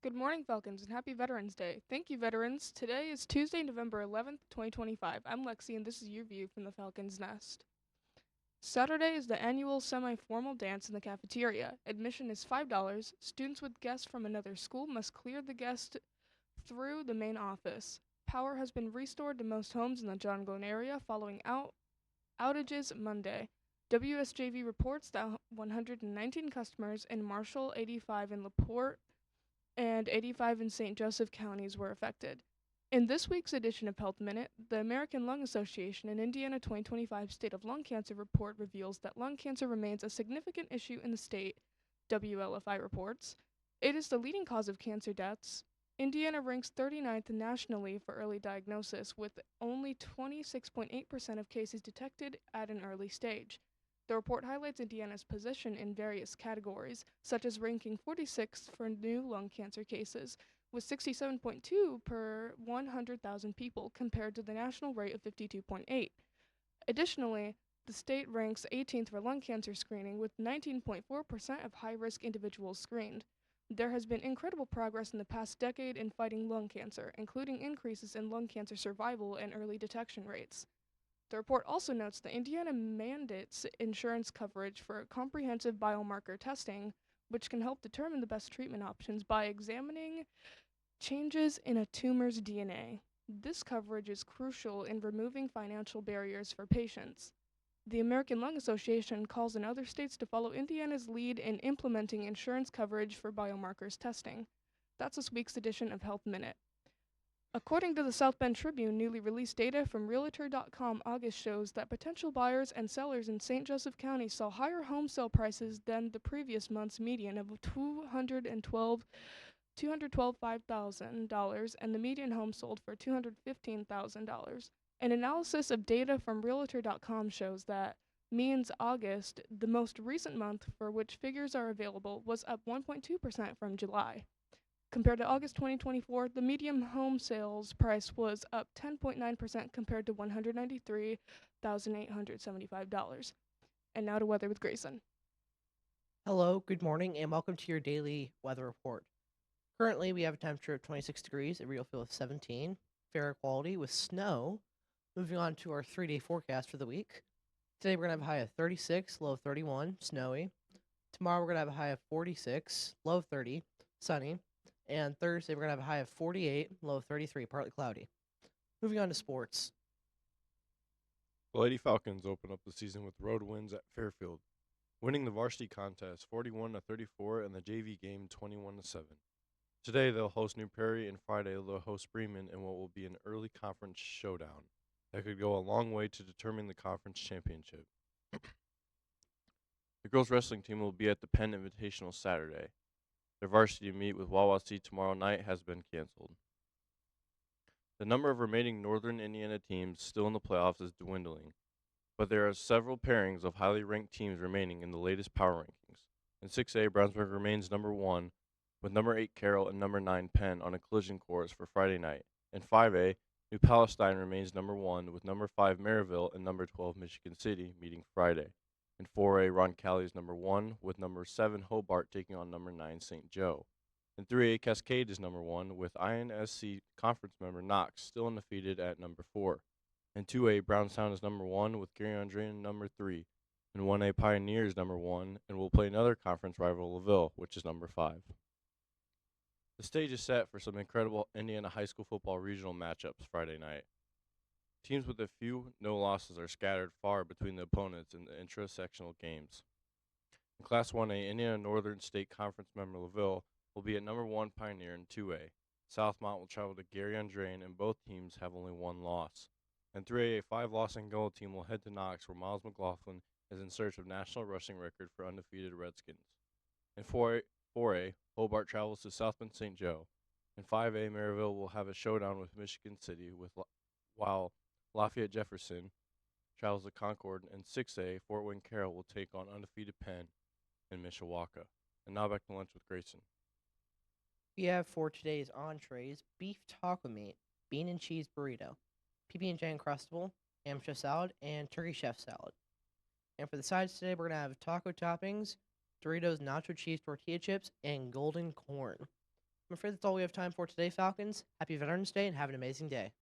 Good morning, Falcons, and happy Veterans Day. Thank you, veterans. Today is Tuesday, November 11th, 2025. I'm Lexi, and this is your view from the Falcons' Nest. Saturday is the annual semi-formal dance in the cafeteria. Admission is $5. Students with guests from another school must clear the guest through the main office. Power has been restored to most homes in the John Glen area following outages Monday. WSJV reports that 119 customers in Marshall, 85 in LaPorte, and 85 in St. Joseph counties were affected. In this week's edition of Health Minute, the American Lung Association and Indiana 2025 State of Lung Cancer Report reveals that lung cancer remains a significant issue in the state, WLFI reports. It is the leading cause of cancer deaths. Indiana ranks 39th nationally for early diagnosis, with only 26.8% of cases detected at an early stage. The report highlights Indiana's position in various categories, such as ranking 46th for new lung cancer cases, with 67.2 per 100,000 people compared to the national rate of 52.8. Additionally, the state ranks 18th for lung cancer screening, with 19.4% of high risk individuals screened. There has been incredible progress in the past decade in fighting lung cancer, including increases in lung cancer survival and early detection rates. The report also notes that Indiana mandates insurance coverage for comprehensive biomarker testing, which can help determine the best treatment options by examining changes in a tumor's DNA. This coverage is crucial in removing financial barriers for patients. The American Lung Association calls on other states to follow Indiana's lead in implementing insurance coverage for biomarkers testing. That's this week's edition of Health Minute. According to the South Bend Tribune, newly released data from Realtor.com August shows that potential buyers and sellers in St. Joseph County saw higher home sale prices than the previous month's median of $212,500 and the median home sold for $215,000. An analysis of data from Realtor.com shows that means August, the most recent month for which figures are available, was up 1.2% from July. Compared to August 2024, the median home sales price was up 10.9% compared to $193,875. And now to weather with Grayson. Hello, good morning, and welcome to your daily weather report. Currently, we have a temperature of 26 degrees, a real feel of 17, fair quality with snow. Moving on to our 3-day forecast for the week. Today, we're going to have a high of 36, low of 31, snowy. Tomorrow, we're going to have a high of 46, low of 30, sunny. And Thursday, we're going to have a high of 48, low of 33, partly cloudy. Moving on to sports. The Lady Falcons open up the season with road wins at Fairfield, winning the varsity contest 41-34 and the JV game 21-7. Today they'll host New Prairie, and Friday they'll host Bremen in what will be an early conference showdown that could go a long way to determining the conference championship. The girls wrestling team will be at the Penn Invitational Saturday. Their varsity meet with Wawasee tomorrow night has been canceled. The number of remaining Northern Indiana teams still in the playoffs is dwindling, but there are several pairings of highly ranked teams remaining in the latest power rankings. In 6A, Brownsburg remains number 1, with number 8 Carroll and number 9 Penn on a collision course for Friday night. In 5A, New Palestine remains number 1, with number 5 Maryville and number 12 Michigan City meeting Friday. In 4A, Roncalli is number 1, with number 7 Hobart taking on number 9 St. Joe. In 3A, Cascade is number 1, with INSC conference member Knox still undefeated at number 4. In 2A, Brownstown is number 1, with Gary Andre number 3. In 1A, Pioneer is number 1, and will play another conference rival, LaVille, which is number 5. The stage is set for some incredible Indiana high school football regional matchups Friday night. Teams with a few no losses are scattered far between the opponents in the intra-sectional games. In Class 1A, Indiana Northern State Conference member LaVille will be at number 1 Pioneer in 2A. Southmont will travel to Gary Andrain, and both teams have only one loss. In 3A, a 5-loss Angola team will head to Knox, where Miles McLaughlin is in search of national rushing record for undefeated Redskins. In 4A, Hobart travels to South Bend St. Joe. In 5A, Maryville will have a showdown with Michigan City, while Lafayette Jefferson travels to Concord. In 6A, Fort Wayne Carroll will take on undefeated Penn in Mishawaka. And now back to lunch with Grayson. We have for today's entrees beef taco meat, bean and cheese burrito, PB&J Uncrustable, ham chef salad, and turkey chef salad. And for the sides today, we're going to have taco toppings, Doritos nacho cheese tortilla chips, and golden corn. I'm afraid that's all we have time for today, Falcons. Happy Veterans Day and have an amazing day.